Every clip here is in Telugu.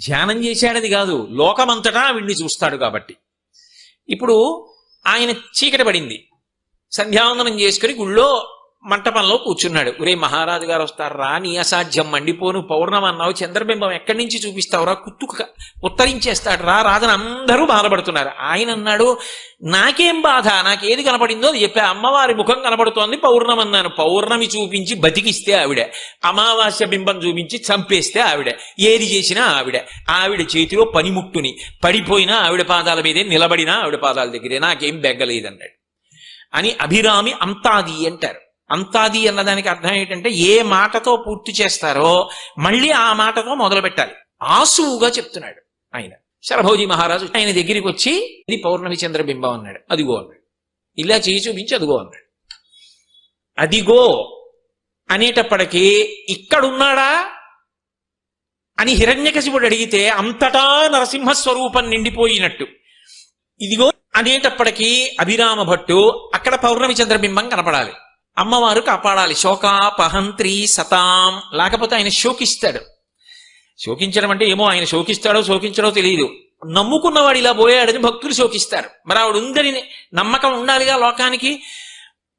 ధ్యానం చేశాడది కాదు, లోకమంతటా ఆవిడ్ని చూస్తాడు కాబట్టి. ఇప్పుడు ఆయన చీకటి పడింది, సంధ్యావందనం చేసుకుని గుళ్ళో మంటపంలో కూర్చున్నాడు. ఒరే మహారాజు గారు వస్తారా, నీ అసాధ్యం, మండిపోను, పౌర్ణం అన్నావు, చంద్రబింబం ఎక్కడి నుంచి చూపిస్తావురా, ఉత్తరించేస్తాడు రా, రాజని అందరూ బాధపడుతున్నారు. ఆయన అన్నాడు, నాకేం బాధ, నాకేది కనపడిందో అది చెప్పా, అమ్మవారి ముఖం కనపడుతోంది, పౌర్ణం అన్నాను. పౌర్ణమి చూపించి బతికిస్తే ఆవిడ, అమావాస్య బింబం చూపించి చంపేస్తే ఆవిడ, ఏది చేసినా ఆవిడ, ఆవిడ చేతిలో పనిముట్టుని, పడిపోయినా ఆవిడ పాదాల మీదే, నిలబడినా ఆవిడ పాదాల దగ్గరే, నాకేం బెగ్గలేదన్నాడు. అని అభిరామి అంతాది అంటారు. అంతాది అన్నదానికి అర్థం ఏంటంటే ఏ మాటతో పూర్తి చేస్తారో మళ్ళీ ఆ మాటతో మొదలు పెట్టాలి. ఆసువుగా చెప్తున్నాడు ఆయన. శరభోజీ మహారాజు ఆయన దగ్గరికి వచ్చి, ఇది పౌర్ణమి చంద్రబింబం అన్నాడు. అదిగో అన్నాడు. ఇలా చేయి చూపించి అదిగో అన్నాడు. అదిగో అనేటప్పటికీ ఇక్కడున్నాడా అని హిరణ్యకశిపుడు అడిగితే అంతటా నరసింహస్వరూపం నిండిపోయినట్టు. ఇదిగో అనేటప్పటికీ అభిరామ భట్టు అక్కడ పౌర్ణమి చంద్రబింబం కనపడాలి, అమ్మవారు కాపాడాలి. శోకాపహంత్రి సతాం, లేకపోతే ఆయన శోకిస్తాడు. శోకించడం అంటే ఏమో ఆయన శోకిస్తాడో శోకించడో తెలియదు. నమ్ముకున్నవాడు ఇలా పోయాడని భక్తులు శోకిస్తారు. మరి ఆవిడ ఉందని నమ్మకం ఉండాలిగా లోకానికి.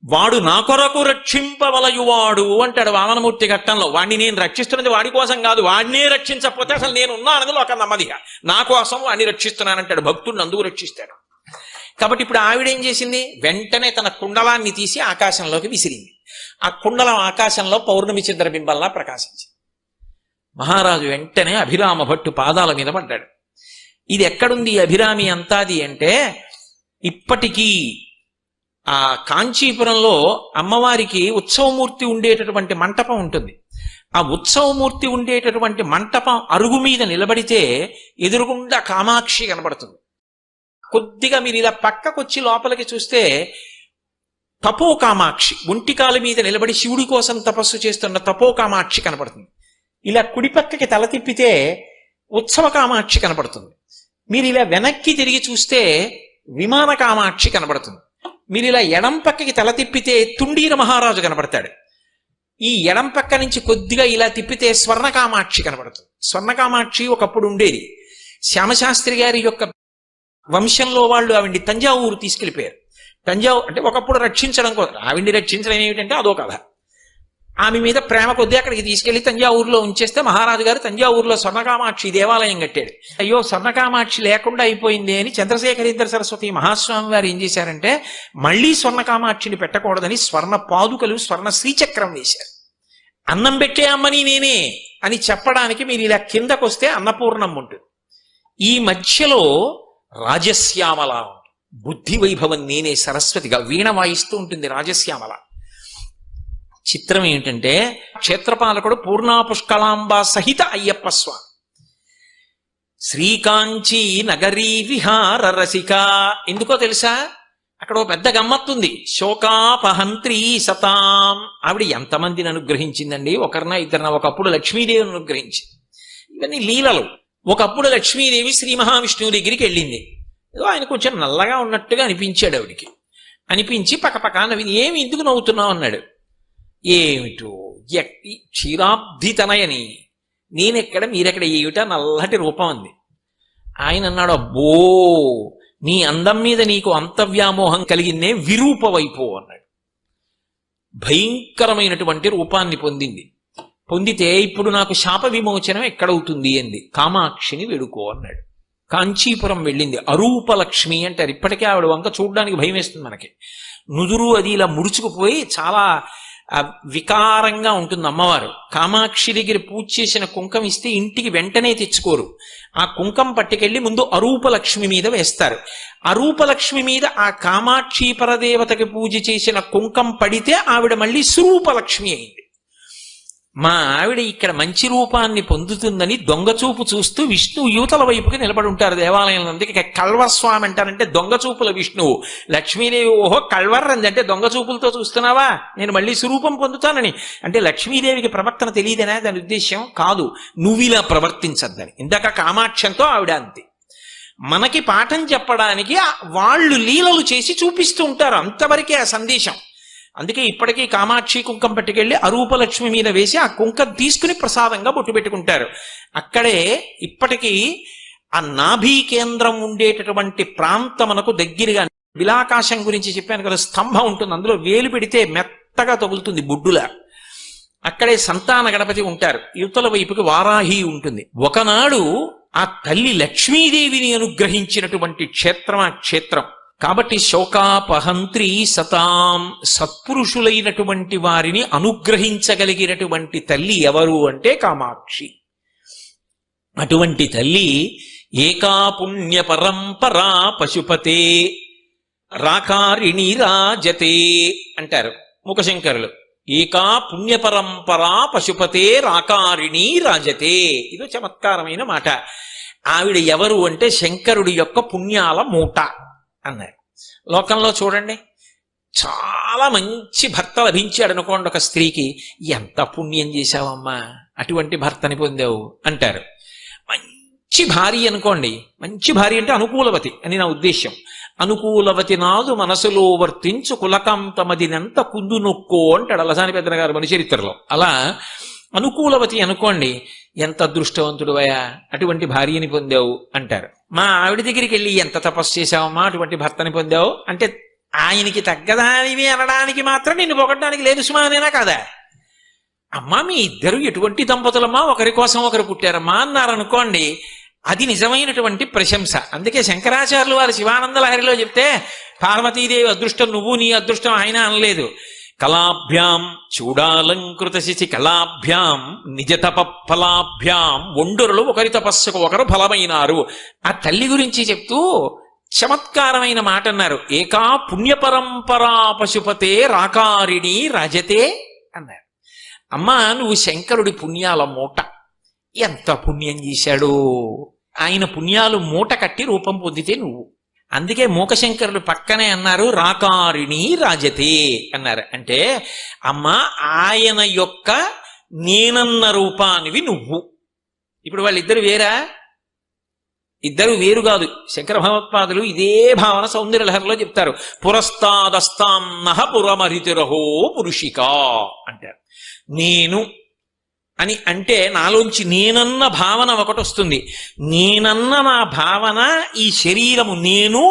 వాడు నా కొరకు రక్షింపవలయువాడు అంటాడు వామనమూర్తి ఘట్టంలో. వాడిని నేను రక్షిస్తున్నది వాడి కోసం కాదు, వాడినే రక్షించకపోతే అసలు నేను ఉన్నానని లోకం నమ్మదిగా. నా కోసం వాడిని రక్షిస్తున్నానంటాడు, భక్తుడిని అందుకు రక్షిస్తాడు. కాబట్టి ఇప్పుడు ఆవిడేం చేసింది, వెంటనే తన కుండలాన్ని తీసి ఆకాశంలోకి విసిరింది. ఆ కుండలం ఆకాశంలో పౌర్ణమి చంద్రబింబంలా ప్రకాశించింది. మహారాజు వెంటనే అభిరామ భట్టు పాదాల మీద పడ్డాడు. ఇది ఎక్కడుంది అభిరామి అంతాది అంటే, ఇప్పటికీ ఆ కాంచీపురంలో అమ్మవారికి ఉత్సవమూర్తి ఉండేటటువంటి మంటపం ఉంటుంది. ఆ ఉత్సవమూర్తి ఉండేటటువంటి మంటపం అరుగు మీద నిలబడితే ఎదురుగుండా కామాక్షి కనబడుతుంది. కొద్దిగా మీరు ఇలా పక్కకొచ్చి లోపలికి చూస్తే తపో కామాక్షి, ఒంటికాల మీద నిలబడి శివుడి కోసం తపస్సు చేస్తున్న తపో కామాక్షి కనపడుతుంది. ఇలా కుడి పక్కకి తల తిప్పితే ఉత్సవ కామాక్షి కనపడుతుంది. మీరు ఇలా వెనక్కి తిరిగి చూస్తే విమాన కామాక్షి కనబడుతుంది. మీరు ఇలా ఎడం పక్కకి తల తిప్పితే తుండీర మహారాజు కనబడతాడు. ఈ ఎడం పక్క నుంచి కొద్దిగా ఇలా తిప్పితే స్వర్ణ కామాక్షి కనబడుతుంది. స్వర్ణ కామాక్షి ఒకప్పుడు ఉండేది. శ్యామశాస్త్రి గారి యొక్క వంశంలో వాళ్ళు ఆవిడ్ని తంజావూరు తీసుకెళ్లిపోయారు. తంజావూరు అంటే ఒకప్పుడు రక్షించడం కోసం, ఆవిడ్ని రక్షించడం ఏమిటంటే అదో కథ. ఆమె మీద ప్రేమ కొద్దీ అక్కడికి తీసుకెళ్లి తంజావూరులో ఉంచేస్తే మహారాజు గారు తంజావూరులో స్వర్ణకామాక్షి దేవాలయం కట్టాడు. అయ్యో స్వర్ణకామాక్షి లేకుండా అయిపోయింది అని చంద్రశేఖరేంద్ర సరస్వతి మహాస్వామి వారు ఏం చేశారంటే మళ్ళీ స్వర్ణకామాక్షిని పెట్టకూడదని స్వర్ణ పాదుకలు, స్వర్ణ శ్రీచక్రం వేశారు. అన్నం పెట్టే అమ్మని నేనే అని చెప్పడానికి మీరు ఇలా కిందకొస్తే అన్నపూర్ణం ఉంటుంది. ఈ మధ్యలో రాజశ్యామల, బుద్ధి వైభవం నేనే, సరస్వతిగా వీణ వాయిస్తూ ఉంటుంది రాజశ్యామల. చిత్రం ఏంటంటే క్షేత్రపాలకుడు పూర్ణా పుష్కళాంబ సహిత అయ్యప్ప స్వామి. శ్రీకాంచీ నగరీ విహార రసిక. ఎందుకో తెలుసా, అక్కడ ఓ పెద్ద గమ్మత్తుంది. శోకాపహంత్రీ సతాం. ఆవిడ ఎంతమందిని అనుగ్రహించిందండి, ఒకరినా ఇద్దరినా. ఒకప్పుడు లక్ష్మీదేవిని అనుగ్రహించింది. ఇవన్నీ లీలలు. ఒకప్పుడు లక్ష్మీదేవి శ్రీ మహావిష్ణువు దగ్గరికి వెళ్ళింది. ఆయన కొంచెం నల్లగా ఉన్నట్టుగా అనిపించాడు ఆవిడికి. అనిపించి పక్కపక్క నవ్వి, ఏమి ఎందుకు నవ్వుతున్నావు అన్నాడు. ఏమిటో క్షీరాబ్ధి తనయని, నేనెక్కడ మీరెక్కడ, ఏమిటా నల్లటి రూపం అంది. ఆయన అన్నాడు, అబ్బో నీ అందం మీద నీకు అంత వ్యామోహం కలిగిందే, విరూపవైపో అన్నాడు. భయంకరమైనటువంటి రూపాన్ని పొందింది. పొందితే ఇప్పుడు నాకు శాప విమోచనం ఎక్కడవుతుంది అంది. కామాక్షిని వేడుకో అన్నాడు. కాంచీపురం వెళ్ళింది. అరూపలక్ష్మి అంటారు. ఇప్పటికే ఆవిడ వంక చూడడానికి భయం వేస్తుంది మనకి. నుదురు అది ఇలా ముడుచుకుపోయి చాలా వికారంగా ఉంటుంది అమ్మవారు. కామాక్షి దగ్గర పూజ చేసిన కుంకం ఇస్తే ఇంటికి వెంటనే తెచ్చుకోరు. ఆ కుంకం పట్టుకెళ్ళి ముందు అరూపలక్ష్మి మీద వేస్తారు. అరూపలక్ష్మి మీద ఆ కామాక్షి పరదేవతకి పూజ చేసిన కుంకం పడితే ఆవిడ మళ్ళీ స్వరూపలక్ష్మి అయింది. మా ఆవిడ ఇక్కడ మంచి రూపాన్ని పొందుతుందని దొంగచూపు చూస్తూ విష్ణువు యువతల వైపుకి నిలబడి ఉంటారు దేవాలయంలో. అందుకే కల్వర్స్వామి అంటారంటే దొంగచూపుల విష్ణువు. లక్ష్మీదేవి ఓహో కల్వర్ అంటే దొంగచూపులతో చూస్తున్నావా, నేను మళ్ళీ స్వరూపం పొందుతానని. అంటే లక్ష్మీదేవికి ప్రవర్తన తెలియదనే దాని ఉద్దేశ్యం కాదు, నువ్వు ఇలా ప్రవర్తించద్దని. ఇందాక కామాక్షంతో ఆవిడ అంతే. మనకి పాఠం చెప్పడానికి వాళ్ళు లీలలు చేసి చూపిస్తూ ఉంటారు, అంతవరకే ఆ సందేశం. అందుకే ఇప్పటికీ కామాక్షి కుంకం పట్టుకెళ్ళి అరూపలక్ష్మి మీద వేసి ఆ కుంకం తీసుకుని ప్రసాదంగా బొట్టు పెట్టుకుంటారు. అక్కడే ఇప్పటికీ ఆ నాభీ కేంద్రం ఉండేటటువంటి ప్రాంతమునకు దగ్గరగా, బిలాకాశం గురించి చెప్పాను కదా, స్తంభం ఉంటుంది, అందులో వేలు పెడితే మెత్తగా తగులుతుంది బొడ్డులా. అక్కడే సంతాన గణపతి ఉంటారు. యువతల వైపుకి వారాహి ఉంటుంది. ఒకనాడు ఆ తల్లి లక్ష్మీదేవిని అనుగ్రహించినటువంటి క్షేత్రం ఆ క్షేత్రం. కాబట్టి శోకాపహంత్రి సతాం, సత్పురుషులైనటువంటి వారిని అనుగ్రహించగలిగినటువంటి తల్లి ఎవరు అంటే కామాక్షి. అటువంటి తల్లి ఏకా పుణ్య పరంపరా పశుపతే రాకారిణి రాజతే అంటారు ముఖశంకరులు. ఏకా పుణ్య పరంపరా పశుపతే రాకారిణి రాజతే. ఇదో చమత్కారమైన మాట. ఆవిడ ఎవరు అంటే శంకరుడి యొక్క పుణ్యాల మూట అన్నారు. లోకంలో చూడండి, చాలా మంచి భర్త లభించాడు అనుకోండి ఒక స్త్రీకి, ఎంత పుణ్యం చేశావమ్మా, అటువంటి భర్తని పొందావు అంటారు. మంచి భార్య అనుకోండి, మంచి భార్య అంటే అనుకూలవతి అని నా ఉద్దేశ్యం. అనుకూలవతి నాదు మనసులో వర్తించు కులకాంతమదినంత కుందు నొక్కో అంటాడు అలసాని పెద్దన గారు మన చరిత్రలో. అలా అనుకూలవతి అనుకోండి, ఎంత అదృష్టవంతుడు అయా, అటువంటి భార్యని పొందావు అంటారు. మా ఆవిడ దగ్గరికి వెళ్ళి ఎంత తపస్సు చేశావమ్మా, అటువంటి భర్తని పొందావు అంటే ఆయనకి తగ్గదానివి అనడానికి మాత్రం నిన్ను పొగడడానికి లేదు సుమానేనా కాదా? అమ్మా మీ ఇద్దరు ఎటువంటి దంపతులమ్మా, ఒకరి కోసం ఒకరు పుట్టారమ్మా అన్నారనుకోండి, అది నిజమైనటువంటి ప్రశంస. అందుకే శంకరాచార్యులు వారి శివానంద లహరిలో చెప్తే పార్వతీదేవి అదృష్టం నువ్వు, నీ అదృష్టం ఆయన అనలేదు. కళాభ్యాం చూడాలంకృత శిశి కళాభ్యాం నిజ తప ఫలాభ్యాం, ఒండరులు ఒకరి తపస్సుకు ఒకరు ఫలమైనారు. ఆ తల్లి గురించి చెప్తూ చమత్కారమైన మాట అన్నారు. ఏకా పుణ్య పరంపరా పశుపతే రాకారిణి రాజతే అన్నారు. అమ్మా నువ్వు శంకరుడి పుణ్యాల మూట, ఎంత పుణ్యం చేశాడు, ఆయన పుణ్యాలు మూట కట్టి రూపం పొందితే నువ్వు. అందుకే మూకశంకరులు పక్కనే అన్నారు రాకారిణి రాజతే అన్నారు. అంటే అమ్మా ఆయన యొక్క నేనన్న రూపానివి నువ్వు. ఇప్పుడు వాళ్ళిద్దరు వేరా? ఇద్దరు వేరు కాదు. శంకర భగవత్పాదులు ఇదే భావన సౌందర్యలహరిలో చెప్తారు. పురస్తాదస్తాం నహ పురమరితిరహో పురుషికా అంటారు. నేను అని అంటే నాలోంచి నేనన్న భావన ఒకటి వస్తుంది. నేనన్న నా భావన ఈ శరీరము నేను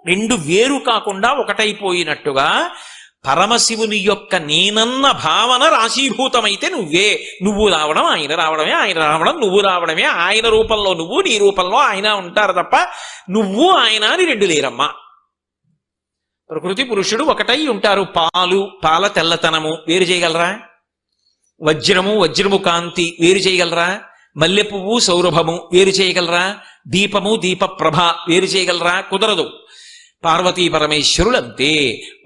రెండు వేరు కాకుండా ఒకటైపోయినట్టుగా పరమశివుని యొక్క నేనన్న భావన రాశీభూతమైతే నువ్వే. నువ్వు రావడం ఆయన రావడమే, ఆయన రావడం నువ్వు రావడమే, ఆయన రూపంలో నువ్వు నీ రూపంలో ఆయన ఉంటారు తప్ప నువ్వు ఆయన అని రెండు లేరమ్మా. ప్రకృతి పురుషుడు ఒకటై ఉంటారు. పాల తెల్లతనము వేరు చేయగలరా? వజ్రము కాంతి వేరు చేయగలరా? మల్లె పువ్వు సౌరభము వేరు చేయగలరా? దీపము దీప ప్రభ వేరు చేయగలరా? కుదరదు. పార్వతీ పరమేశ్వరులంతే.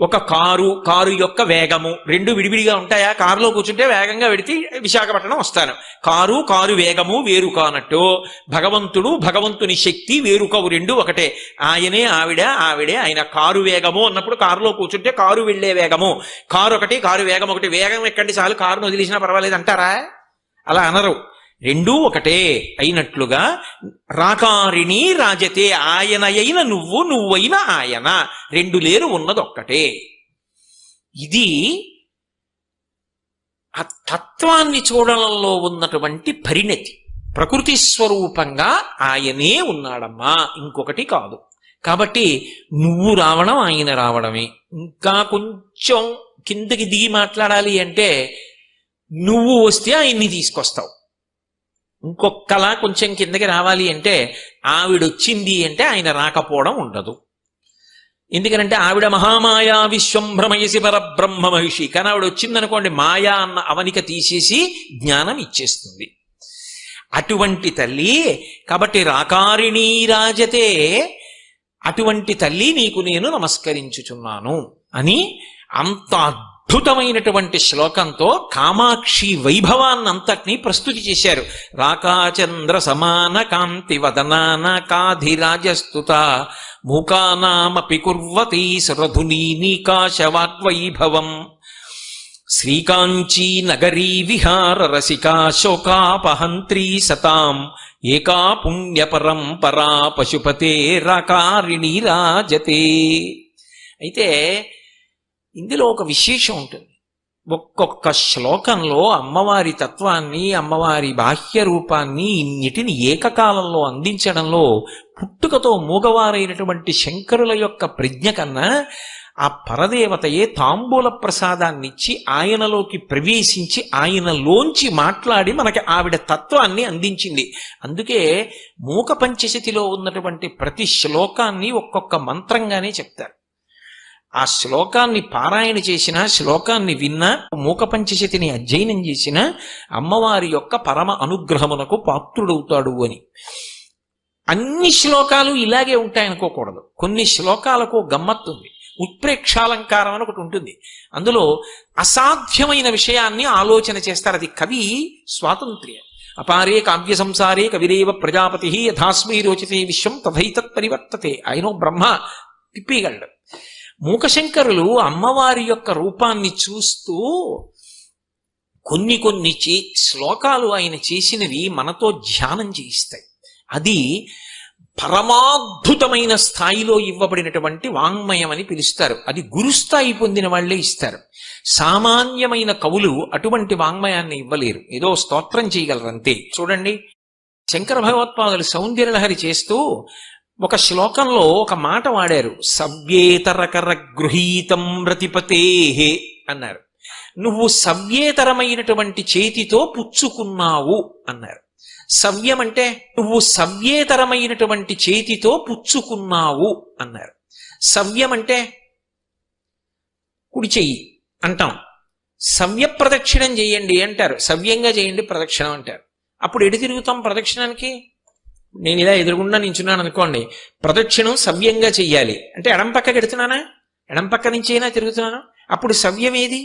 ఒక కారు యొక్క వేగము రెండు విడివిడిగా ఉంటాయా? కారులో కూర్చుంటే వేగంగా వెడితే విశాఖపట్నం వస్తాను. కారు వేగము వేరు కానట్టు భగవంతుని శక్తి వేరుకవు రెండు ఒకటే. ఆయనే ఆవిడే ఆయన. కారు వేగము అన్నప్పుడు కారులో కూర్చుంటే కారు వెళ్లే వేగము, కారు ఒకటి కారు వేగం ఒకటి. వేగం ఎక్కండి చాలు, కారును వదిలేసినా పర్వాలేదు అంటారా? అలా అనరు. రెండూ ఒకటే అయినట్లుగా రాకారిణి రాజతే, ఆయనయైన నువ్వు నువ్వైన ఆయన, రెండు లేరు ఉన్నదొక్కటే. ఇది ఆ తత్వాన్ని చూడడంలో ఉన్నటువంటి పరిణతి. ప్రకృతి స్వరూపంగా ఆయనే ఉన్నాడమ్మా, ఇంకొకటి కాదు. కాబట్టి నువ్వు రావడం ఆయన రావడమే. ఇంకా కొంచెం కిందకి దిగి మాట్లాడాలి అంటే నువ్వు వస్తే ఆయన్ని తీసుకొస్తావు. ఇంకొకలా కొంచెం కిందకి రావాలి అంటే ఆవిడొచ్చింది అంటే ఆయన రాకపోవడం ఉండదు. ఎందుకనంటే ఆవిడ మహామాయా విశ్వం భ్రమయసి పరబ్రహ్మ మహిషి. కానీ ఆవిడ వచ్చిందనుకోండి మాయా అన్న అవనిక తీసేసి జ్ఞానం ఇచ్చేస్తుంది. అటువంటి తల్లి కాబట్టి రాకారిణీ రాజతే, అటువంటి తల్లి నీకు నేను నమస్కరించుచున్నాను అని అంత అద్భుతమైనటువంటి శ్లోకంతో కామాక్షి వైభవాన్నంతటినీ ప్రస్తుతి చేశారు. రాకాచంద్ర సమాన కాంతి వదనాన కాధిరాజస్తుత మూకానామపి కుర్వతి సురధునీ నీకాశవాగ్వైభవం శ్రీకాంచీ నగరీ విహార రసికా శోకాపహంత్రీ సతాం ఏకా పుణ్య పరంపరా పశుపతే రాకారిణి రాజతే. అయితే ఇందులో ఒక విశేషం ఉంటుంది. ఒక్కొక్క శ్లోకంలో అమ్మవారి తత్వాన్ని, అమ్మవారి బాహ్య రూపాన్ని, ఇన్నిటిని ఏకకాలంలో అందించడంలో పుట్టుకతో మూగవారైనటువంటి శంకరుల యొక్క ప్రజ్ఞ కన్నా ఆ పరదేవతయే తాంబూల ప్రసాదాన్నిచ్చి ఆయనలోకి ప్రవేశించి ఆయనలోంచి మాట్లాడి మనకి ఆవిడ తత్వాన్ని అందించింది. అందుకే మూక పంచశతిలో ఉన్నటువంటి ప్రతి శ్లోకాన్ని ఒక్కొక్క మంత్రంగానే చెప్తారు. ఆ శ్లోకాన్ని పారాయణ చేసిన, శ్లోకాన్ని విన్నా, మూక పంచశతిని అధ్యయనం చేసిన అమ్మవారి యొక్క పరమ అనుగ్రహమునకు పాత్రుడవుతాడు అని. అన్ని శ్లోకాలు ఇలాగే ఉంటాయనుకోకూడదు. కొన్ని శ్లోకాలకు గమ్మత్తుంది. ఉత్ప్రేక్షాలంకారం అని ఒకటి ఉంటుంది. అందులో అసాధ్యమైన విషయాన్ని ఆలోచన చేస్తారు. అది కవి స్వాతంత్ర్యం. అపారే కావ్య సంసారే కవిరేవ ప్రజాపతి యథాస్మై రోచతే విశ్వం తథైతత్ పరివర్తతే. ఆయనో బ్రహ్మ తిప్పిగలడు. మూకశంకరులు అమ్మవారి యొక్క రూపాన్ని చూస్తూ కొన్ని శ్లోకాలు ఆయన చేసినవి మనతో ధ్యానం చేయిస్తాయి. అది పరమాద్భుతమైన స్థాయిలో ఇవ్వబడినటువంటి వాంగ్మయం అని పిలుస్తారు. అది గురుస్థాయి పొందిన వాళ్లే ఇస్తారు. సామాన్యమైన కవులు అటువంటి వాంగ్మయాన్ని ఇవ్వలేరు. ఏదో స్తోత్రం చేయగలరంతే. చూడండి, శంకర భగవత్పాదులు సౌందర్యలహరి చేస్తూ ఒక శ్లోకంలో ఒక మాట వాడారు. సవ్యేతరకర గృహీతం రతిపతేహే అన్నారు. నువ్వు సవ్యేతరమైనటువంటి చేతితో పుచ్చుకున్నావు అన్నారు. సవ్యం అంటే నువ్వు సవ్యేతరమైనటువంటి చేతితో పుచ్చుకున్నావు అన్నారు. సవ్యం అంటే కుడి చెయ్యి అంటాం. సవ్య ప్రదక్షిణం చేయండి అంటారు. సవ్యంగా చేయండి ప్రదక్షిణం అంటారు. అప్పుడు ఎటు తిరుగుతాం ప్రదక్షిణానికి? నేను ఇలా ఎదురుగుండా నించున్నాను అనుకోండి, ప్రదక్షిణం సవ్యంగా చెయ్యాలి అంటే ఎడం పక్కకి ఎడుతున్నానా? ఎడం పక్క నుంచి అయినా తిరుగుతున్నాను. అప్పుడు సవ్యం ఏది?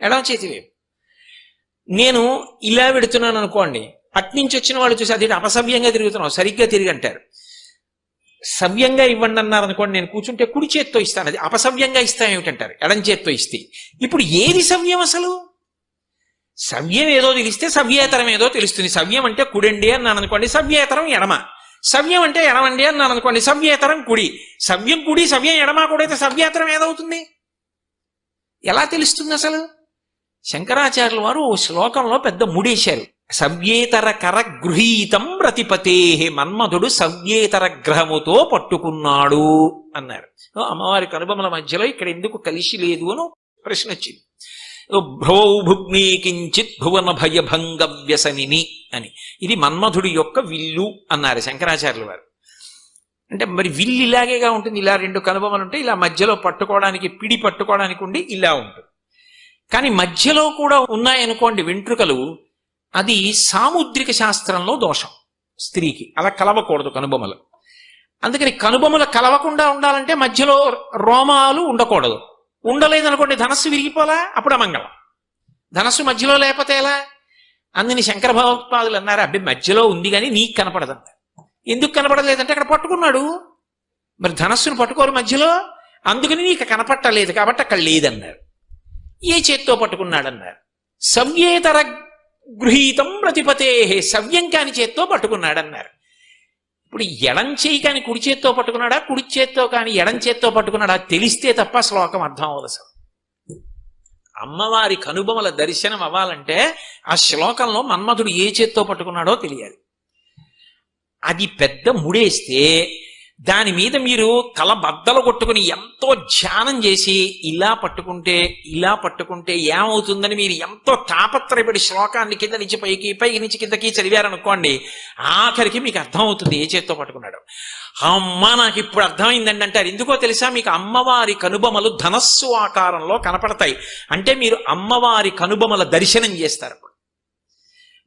ఎడం చేతివే. నేను ఇలా పెడుతున్నాను అనుకోండి, అట్నుంచి వచ్చిన వాళ్ళు చూసి అది అపసవ్యంగా తిరుగుతున్నావు, సరిగ్గా తిరిగి అంటారు. సవ్యంగా ఇవ్వండి అన్నారు అనుకోండి, నేను కూర్చుంటే కుడి చేత్తో ఇస్తాను, అది అపసవ్యంగా ఇస్తాను ఏమిటంటారు, ఎడం చేత్తో ఇస్తే. ఇప్పుడు ఏది సవ్యం? అసలు సవ్యం ఏదో తెలిస్తే సవ్యేతరం ఏదో తెలుస్తుంది. సవ్యం అంటే కుడండి అన్నాను అనుకోండి, సవ్యేతరం ఎడమ. సవ్యం అంటే ఎడమండి అన్నాను అనుకోండి, సవ్యేతరం కుడి. సవ్యం కుడి, సవ్యం ఎడమ కూడా అయితే సవ్యేతరం ఏదవుతుంది? ఎలా తెలుస్తుంది అసలు? శంకరాచార్యుల వారు ఓ శ్లోకంలో పెద్ద ముడేశారు. సవ్యేతర కర గృహీతం రతిపతేహే, మన్మధుడు సవ్యేతర గ్రహముతో పట్టుకున్నాడు అన్నారు. అమ్మవారి కనుబొమల మధ్యలో ఇక్కడ ఎందుకు కలిసి లేదు అని ప్రశ్న వచ్చింది. భ్రౌ భుగ్నే కించిత్ భువన భయభంగ వ్యసనిని అని. ఇది మన్మధుడి యొక్క విల్లు అన్నారు శంకరాచార్యుల వారు. అంటే మరి విల్లు ఇలాగేగా ఉంటుంది. ఇలా రెండు కనుబొమలు ఉంటే ఇలా మధ్యలో పట్టుకోవడానికి, పిడి పట్టుకోవడానికి ఉండి ఇలా ఉంటుంది. కానీ మధ్యలో కూడా ఉన్నాయనుకోండి వెంట్రుకలు, అది సాముద్రిక శాస్త్రంలో దోషం. స్త్రీకి అలా కలవకూడదు కనుబొమలు. అందుకని కనుబొమలు కలవకుండా ఉండాలంటే మధ్యలో రోమాలు ఉండకూడదు. ఉండలేదనుకోండి ధనస్సు విరిగిపోలా, అప్పుడు అమంగళం. ధనస్సు మధ్యలో లేకపోతే ఎలా? అందుని శంకర భగవత్పాదులు అన్నారు, అబ్బాయి మధ్యలో ఉంది కానీ నీకు కనపడదంట. ఎందుకు కనపడలేదంటే అక్కడ పట్టుకున్నాడు. మరి ధనస్సును పట్టుకోరు మధ్యలో, అందుకని నీకు కనపట్టలేదు కాబట్టి అక్కడ లేదన్నారు. ఏ చేత్తో పట్టుకున్నాడన్నారు? సవ్యేతర గృహీతం ప్రతిపతేహే, సవ్యం కాని చేత్తో పట్టుకున్నాడన్నారు. ఇప్పుడు ఎడం చేయి కాని కుడి చేత్తో పట్టుకున్నాడా, కుడి చేత్తో కాని ఎడం చేత్తో పట్టుకున్నాడా తెలిస్తే తప్ప శ్లోకం అర్థం అవ్వదు. అసలు అమ్మవారి కనుబొమల దర్శనం అవ్వాలంటే ఆ శ్లోకంలో మన్మధుడు ఏ చేత్తో పట్టుకున్నాడో తెలియాలి. అది పెద్ద ముడేస్తే దాని మీద మీరు తల బద్దలు కొట్టుకుని ఎంతో ధ్యానం చేసి ఇలా పట్టుకుంటే ఏమవుతుందని మీరు ఎంతో తాపత్రయపడి శ్లోకాన్ని కింద నుంచి పైకి, పైకి నుంచి కిందకి చదివారనుకోండి, ఆఖరికి మీకు అర్థం అవుతుంది ఏ చేత్తో పట్టుకున్నాడు. అమ్మ నాకు ఇప్పుడు అర్థమైందండి అంటారు. ఎందుకో తెలుసా? మీకు అమ్మవారి కనుబొమలు ధనస్సు ఆకారంలో కనపడతాయి. అంటే మీరు అమ్మవారి కనుబొమల దర్శనం చేస్తారు.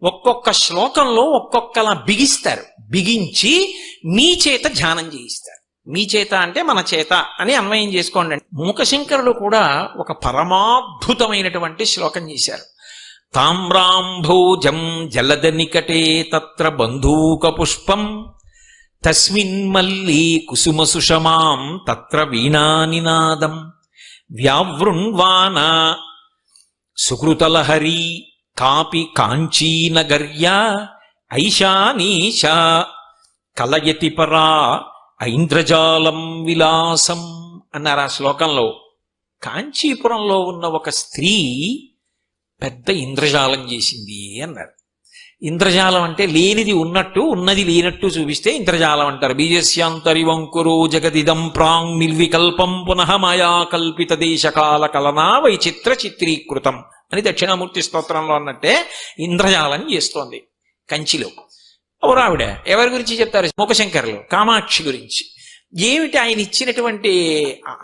ఒక్కొక్క శ్లోకంలో ఒక్కొక్కలా బిగిస్తారు. బిగించి మీ చేత ధ్యానం చేయిస్తారు. మీ చేత అంటే మన చేత అని అన్వయం చేసుకోండి. మూకశంకరులు కూడా ఒక పరమాద్భుతమైనటువంటి శ్లోకం చేశారు. తామ్రాంభోజం జలద నికటే తత్ర బంధూక పుష్పం తస్మిన్మల్లీ కుసుమ సుషమాం తత్ర వీణానినాదం వ్యావృణ్వాన సుకృతలహరీ కాపి కాంచీనగర్యా ఐశానీశా కలయతి పరా ఐంద్రజాలం విలాసం అన్నారు ఆ శ్లోకంలో. కాంచీపురంలో ఉన్న ఒక స్త్రీ పెద్ద ఇంద్రజాలం చేసింది అన్నారు. ఇంద్రజాలం అంటే లేనిది ఉన్నట్టు ఉన్నది లేనట్టు చూపిస్తే ఇంద్రజాలం అంటారు. బీజస్యాంతరివంకురో జగదిదం ప్రాంగ్ నిర్వికల్పం పునః మాయా కల్పిత దేశకాల కలనా వైచిత్ర చిత్రీకృతం అని దక్షిణామూర్తి స్తోత్రంలో అన్నట్టే ఇంద్రజాలం చేస్తోంది కంచిలో. ఆవిడ ఎవరి గురించి చెప్తారు? మూకశంకరులు కామాక్షి గురించి. ఏమిటి ఆయన ఇచ్చినటువంటి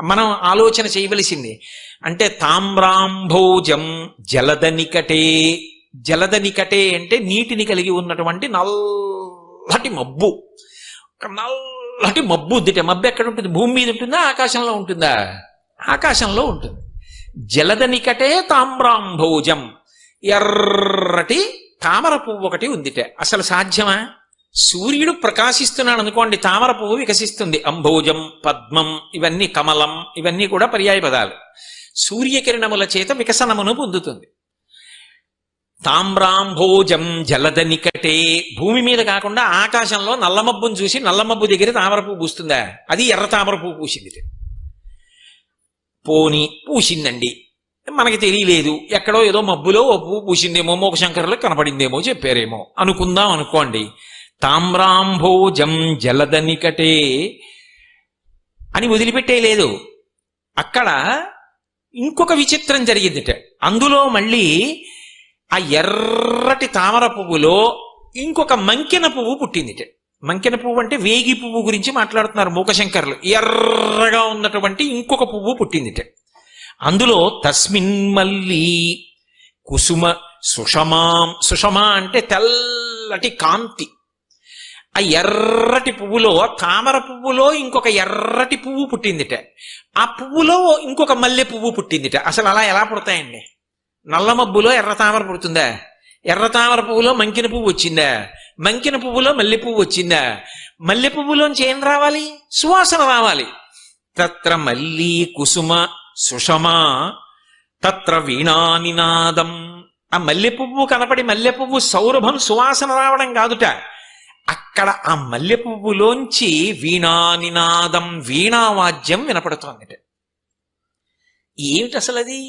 మనం ఆలోచన చేయవలసింది అంటే తామ్రాంభోజం జలద నికటే. జలద నికటే అంటే నీటిని కలిగి ఉన్నటువంటి నల్లటి మబ్బు. ఒక నల్లటి మబ్బు ఉందిట. మబ్బు ఎక్కడ ఉంటుంది? భూమి మీద ఉంటుందా ఆకాశంలో ఉంటుందా? ఆకాశంలో ఉంటుంది. జలద నికటే తామ్రాంభోజం, ఎర్రటి తామర పువ్వు ఒకటి ఉందిట. అసలు సాధ్యమా? సూర్యుడు ప్రకాశిస్తున్నాడు అనుకోండి, తామర పువ్వు వికసిస్తుంది. అంభోజం, పద్మం, ఇవన్నీ కమలం, ఇవన్నీ కూడా పర్యాయ పదాలు. సూర్యకిరణముల చేత వికసనమును పొందుతుంది. తామ్రాంభోజం జలద నికటే, భూమి మీద కాకుండా ఆకాశంలో నల్లమబ్బును చూసి నల్లమబ్బు దగ్గర తామర పువ్వు పూస్తుందా? అది ఎర్ర తామర పువ్వు పూసింది. పోని పూసిందండి, మనకి తెలియలేదు, ఎక్కడో ఏదో మబ్బులో ఓ పువ్వు పూసిందేమో, మూకశంకరులకు కనపడిందేమో చెప్పారేమో అనుకుందాం అనుకోండి. తామ్రాంభోజం జలద నికటే అని వదిలిపెట్టేయలేదు. అక్కడ ఇంకొక విచిత్రం జరిగిందిట. అందులో మళ్ళీ ఆ ఎర్రటి తామర పువ్వులో ఇంకొక మంకెన పువ్వు పుట్టిందిట. మంకెన పువ్వు అంటే వేగి పువ్వు గురించి మాట్లాడుతున్నారు మూకశంకరులు. ఎర్రగా ఉన్నటువంటి ఇంకొక పువ్వు పుట్టిందిట. అందులో తస్మిన్ మల్లి కుసుమ సుషమాం. సుషమా అంటే తెల్లటి కాంతి. ఆ ఎర్రటి పువ్వులో, తామర పువ్వులో ఇంకొక ఎర్రటి పువ్వు పుట్టిందిట. ఆ పువ్వులో ఇంకొక మల్లె పువ్వు పుట్టిందిట. అసలు అలా ఎలా పుడతాయండి? నల్ల మబ్బులో ఎర్ర తామర పుడుతుందా? ఎర్ర తామర పువ్వులో మంకిన పువ్వు వచ్చిందా? మంకిన పువ్వులో మల్లె పువ్వు వచ్చిందా? మల్లె పువ్వులోంచి ఏం రావాలి? సువాసన రావాలి. తత్ర మల్లీ కుసుమ సుషమా తత్ర వీణానినాదం. ఆ మల్లె పువ్వు కనపడి మల్లె పువ్వు సౌరభం సువాసన రావడం కాదుట, అక్కడ ఆ మల్లె పువ్వులోంచి వీణానినాదం, వీణావాద్యం వినపడుతోందిట. ఏమిటి అసలు అది?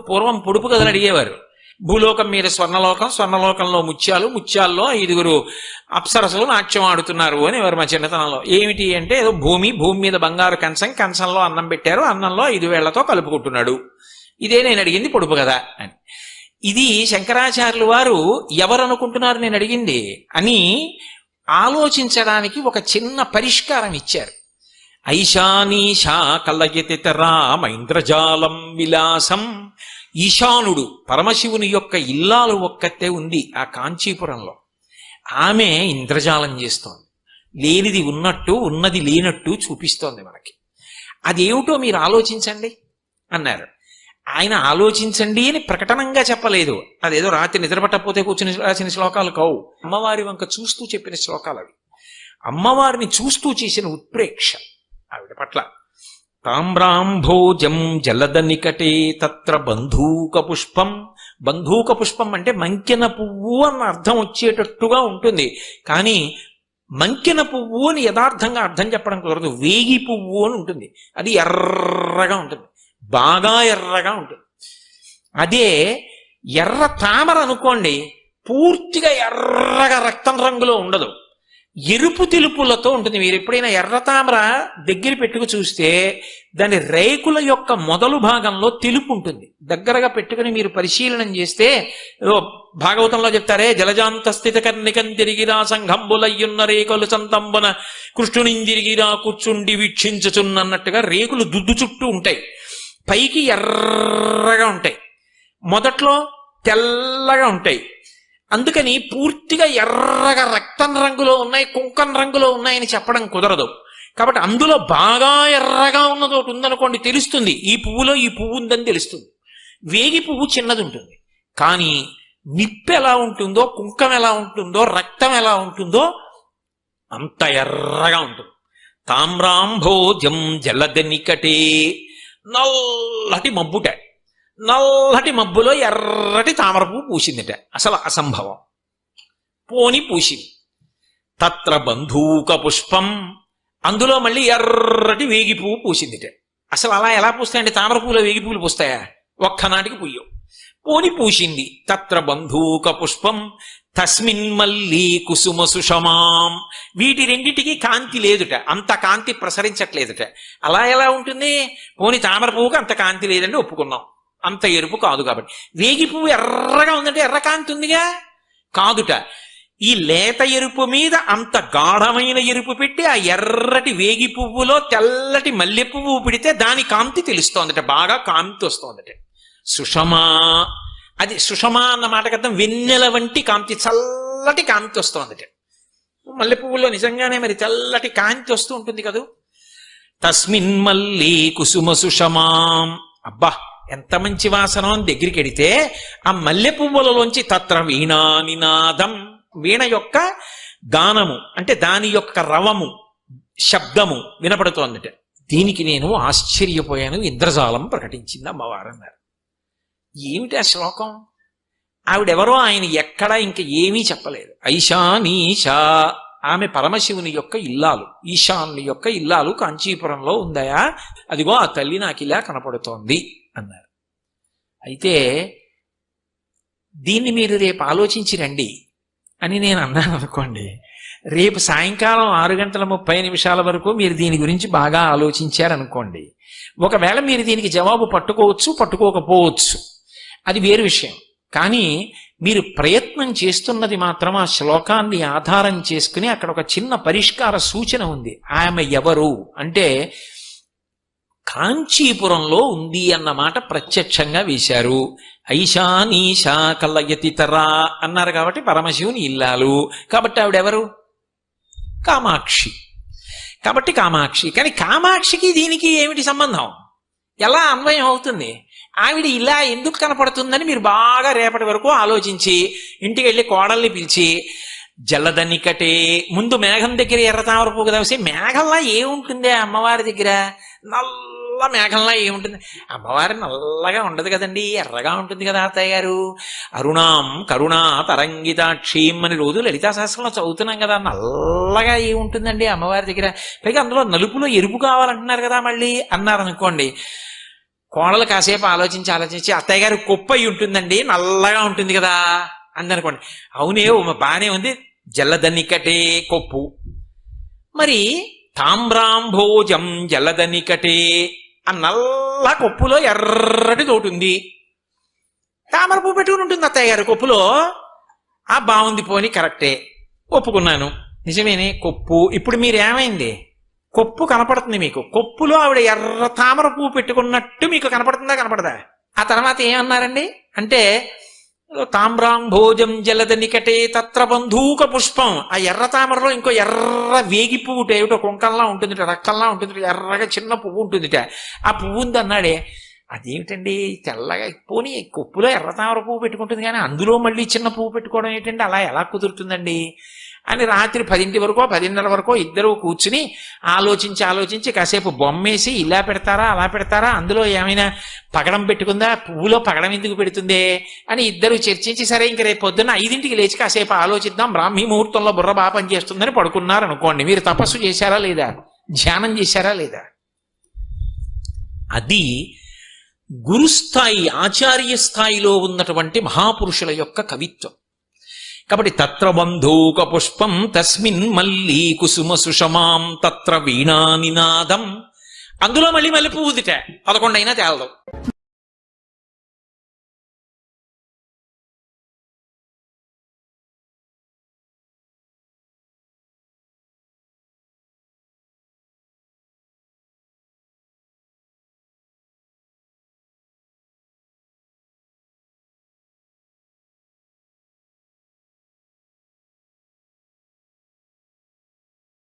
పూర్వం పొడుపు కథలు అడిగేవారు. భూలోకం మీద స్వర్ణలోకం, స్వర్ణలోకంలో ముత్యాలు, ముత్యాల్లో 5 అప్సరసలు నాట్యం ఆడుతున్నారు అని ఎవరు మా చిన్నతనంలో. ఏమిటి అంటే ఏదో భూమి, భూమి మీద బంగారు కంచం, కంచంలో అన్నం పెట్టారు, అన్నంలో 5 వేళ్లతో కలుపుకుంటున్నాడు. ఇదే నేను అడిగింది పొడుపు కథ అని. ఇది శంకరాచార్యులు వారు ఎవరు అనుకుంటున్నారు నేను అడిగింది అని ఆలోచించడానికి ఒక చిన్న పరిష్కారం ఇచ్చారు. ఐశానీషా కలయతితరామ ఇంద్రజాలం విలాసం. ఈశానుడు పరమశివుని యొక్క ఇల్లాలు ఒక్కతే ఉంది ఆ కాంచీపురంలో. ఆమె ఇంద్రజాలం చేస్తోంది. లేనిది ఉన్నట్టు, ఉన్నది లేనట్టు చూపిస్తోంది మనకి. అదేమిటో మీరు ఆలోచించండి అన్నారు. ఆయన ఆలోచించండి అని ప్రకటనంగా చెప్పలేదు. అదేదో రాత్రి నిద్రపట్టకపోతే కూర్చుని రాసిన శ్లోకాలు కావు. అమ్మవారి వంక చూస్తూ చెప్పిన శ్లోకాలు అవి. అమ్మవారిని చూస్తూ చేసిన ఉత్ప్రేక్ష ఆవిడ పట్ల. తామ్రాంభోజం జలద నికటే తత్ర బంధూక పుష్పం. బంధూక పుష్పం అంటే మంకెన పువ్వు అన్న అర్థం వచ్చేటట్టుగా ఉంటుంది, కానీ మంకెన పువ్వు అని యథార్థంగా అర్థం చెప్పడం కుదరదు. వేగి పువ్వు అని ఉంటుంది. అది ఎర్రగా ఉంటుంది, బాగా ఎర్రగా ఉంటుంది. అదే ఎర్ర తామర అనుకోండి, పూర్తిగా ఎర్రగా రక్తం రంగులో ఉండదు, ఎరుపు తెలుపులతో ఉంటుంది. మీరు ఎప్పుడైనా ఎర్ర తామర దగ్గర పెట్టుకు చూస్తే దాని రేకుల యొక్క మొదలు భాగంలో తెలుపు ఉంటుంది. దగ్గరగా పెట్టుకుని మీరు పరిశీలనం చేస్తే భాగవతంలో చెప్తారే, జలజాంత స్థిత కర్ణికం తిరిగిరా సంఘంబులయ్యున్న రేకులు సంతంబన కృష్ణునిందిరిగిరా కూర్చుండి వీక్షించుచున్నట్టుగా రేకులు దుద్దు చుట్టూ ఉంటాయి. పైకి ఎర్రగా ఉంటాయి, మొదట్లో తెల్లగా ఉంటాయి. అందుకని పూర్తిగా ఎర్రగా రక్తం రంగులో ఉన్నాయి, కుంకం రంగులో ఉన్నాయని చెప్పడం కుదరదు. కాబట్టి అందులో బాగా ఎర్రగా ఉన్నది ఒకటి ఉందనుకోండి, తెలుస్తుంది ఈ పువ్వులో ఈ పువ్వు ఉందని తెలుస్తుంది. వేగి పువ్వు చిన్నది ఉంటుంది, కానీ నిప్పు ఎలా ఉంటుందో, కుంకం ఎలా ఉంటుందో, రక్తం ఎలా ఉంటుందో అంత ఎర్రగా ఉంటుంది. తామ్రాంభోజం జలద నికటే. నల్లటి మబ్బుట, నల్లటి మబ్బులో ఎర్రటి తామర పువ్వు పూసిందిట. అసలు అసంభవం. పోని పూసింది. తత్ర బంధూక పుష్పం. అందులో మళ్ళీ ఎర్రటి వేగి పువ్వు పూసిందిట. అసలు అలా ఎలా పూస్తాయండి? తామర పూలు వేగి పూలు పూస్తాయా? ఒక్కనాటికి పుయ్యవు. పోని పూసింది. తత్ర బంధూక పుష్పం తస్మిన్ మల్లీ కుసుమ సుషమాం. వీటి రెండింటికి కాంతి లేదుట, అంత కాంతి ప్రసరించట్లేదుట. అలా ఎలా ఉంటుంది? పోని తామర పువ్వుకి అంత కాంతి లేదండి ఒప్పుకున్నాం, అంత ఎరుపు కాదు కాబట్టి. వేగి పువ్వు ఎర్రగా ఉందంటే ఎర్ర కాంతి ఉందిగా, కాదుట. ఈ లేత ఎరుపు మీద అంత గాఢమైన ఎరుపు పెట్టి ఆ ఎర్రటి వేగి పువ్వులో తెల్లటి మల్లె పువ్వు పెడితే దాని కాంతి తెలుస్తోందట, బాగా కాంతి వస్తోందట. సుషమా, అది సుషమా అన్న మాటకి అర్థం వెన్నెల వంటి కాంతి, చల్లటి కాంతి వస్తోందట. మల్లె పువ్వులో నిజంగానే మరి తెల్లటి కాంతి వస్తూ ఉంటుంది కదూ. తస్మిన్ మల్లీ కుసుమ సుషమాం. అబ్బా ఎంత మంచి వాసనం అని దగ్గరికి ఎడితే ఆ మల్లె పువ్వులలోంచి తత్ర వీణా నినాదం, వీణ యొక్క గానము అంటే దాని యొక్క రవము, శబ్దము వినపడుతోందట. దీనికి నేను ఆశ్చర్యపోయాను. ఇంద్రజాలం ప్రకటించింది అమ్మవారు అన్నారు. ఏమిటి ఆ శ్లోకం? ఆవిడెవరో ఆయన ఎక్కడా ఇంక ఏమీ చెప్పలేదు. ఐశానీషా, ఆమె పరమశివుని యొక్క ఇల్లాలు, ఈశాన్యుని యొక్క ఇల్లాలు కాంచీపురంలో ఉందయా, అదిగో ఆ తల్లి నాకు ఇలా కనపడుతోంది అన్నారు. అయితే దీన్ని మీరు రేపు ఆలోచించి రండి అని నేను అన్నాను అనుకోండి. రేపు సాయంకాలం 6:30 వరకు మీరు దీని గురించి బాగా ఆలోచించారనుకోండి. ఒకవేళ మీరు దీనికి జవాబు పట్టుకోవచ్చు, పట్టుకోకపోవచ్చు, అది వేరు విషయం. కానీ మీరు ప్రయత్నం చేస్తున్నది మాత్రం ఆ శ్లోకాన్ని ఆధారం చేసుకుని అక్కడ ఒక చిన్న పరిష్కార సూచన ఉంది. ఆమె ఎవరు అంటే కాంచీపురంలో ఉంది అన్నమాట ప్రత్యక్షంగా వేశారు. ఐశానీషా కలయతితరా అన్నారు కాబట్టి పరమశివుని ఇల్లాలు కాబట్టి ఆవిడెవరు? కామాక్షి. కాబట్టి కామాక్షి. కానీ కామాక్షికి దీనికి ఏమిటి సంబంధం? ఎలా అన్వయం అవుతుంది? ఆవిడ ఇలా ఎందుకు కనపడుతుందని మీరు బాగా రేపటి వరకు ఆలోచించి ఇంటికి వెళ్ళి కోడల్ని పిలిచి జలదనికటే, ముందు మేఘం దగ్గర ఎర్రతామర పువ్వు కదా, మేఘంలా ఏముంటుంది అమ్మవారి దగ్గర? నల్ల మేఘంలా ఏముంటుంది? అమ్మవారి నల్లగా ఉండదు కదండి, ఎర్రగా ఉంటుంది కదా అత్తయ్య గారు. అరుణాం కరుణా తరంగితాక్షీం అని రోజు లలితా సహస్రంలో చదువుతున్నాం కదా. నల్లగా ఏముంటుందండి అమ్మవారి దగ్గర? పైగా అందులో నలుపులో ఎరుపు కావాలంటున్నారు కదా మళ్ళీ అన్నారనుకోండి. కోడలు కాసేపు ఆలోచించి అత్తయ్య గారు కొప్పు అయి ఉంటుందండి, నల్లగా ఉంటుంది కదా అందనుకోండి. అవునే బానే ఉంది, జలదనికటే కొప్పు. మరి తామ్రాంభోజం జలదనికటే, ఆ నల్ల కొప్పులో ఎర్రటి తోటి ఉంది, తామర పువ్వు పెట్టుకుని ఉంటుంది అత్తయ్య గారు కొప్పులో. ఆ బాగుంది, పోని కరెక్టే, ఒప్పుకున్నాను, నిజమేనే కొప్పు. ఇప్పుడు మీరేమైంది? కొప్పు కనపడుతుంది మీకు, కొప్పులో ఆవిడ ఎర్ర తామర పువ్వు పెట్టుకున్నట్టు మీకు కనపడుతుందా? కనపడదా? ఆ తర్వాత ఏమన్నారండి అంటే తామ్రాంభోజం జలద నికటే తత్ర బంధూక పుష్పం. ఆ ఎర్ర తామరలో ఇంకో ఎర్ర వేగి పువ్వు ఏమిటో కుంకంలా ఉంటుందిట, రక్తంలా ఉంటుంది, ఎర్రగా చిన్న పువ్వు ఉంటుందిట. ఆ పువ్వు ఉంది అన్నాడే. అదేమిటండి తెల్లగా పోనీ కొప్పులో ఎర్ర తామర పువ్వు పెట్టుకుంటుంది కానీ అందులో మళ్ళీ చిన్న పువ్వు పెట్టుకోవడం ఏంటండి? అలా ఎలా కుదురుతుందండి అని రాత్రి 10 వరకో 10:30 వరకో ఇద్దరు కూర్చుని ఆలోచించి కాసేపు బొమ్మేసి ఇలా పెడతారా అలా పెడతారా, అందులో ఏమైనా పగడం పెట్టుకుందా, పువ్వులో పగడం ఎందుకు పెడుతుందే అని ఇద్దరు చర్చించి సరే ఇంక రేపు పొద్దున్న 5ంటికి లేచి కాసేపు ఆలోచిద్దాం, బ్రాహ్మీ ముహూర్తంలో బుర్ర బాగా పనిచేస్తుందని పడుకున్నారు అనుకోండి. మీరు తపస్సు చేశారా లేదా? ధ్యానం చేశారా లేదా? అది గురుస్థాయి ఆచార్య స్థాయిలో ఉన్నటువంటి మహాపురుషుల యొక్క కవిత్వం. కాబట్టి తత్ర బంధూక పుష్పం తస్మిన్ మల్లీ కుసుమ సుషమాం తత్ర వీణా నినాదం. అందులో మళ్ళీ పువ్వుదిట 11 అయినా తేలదు.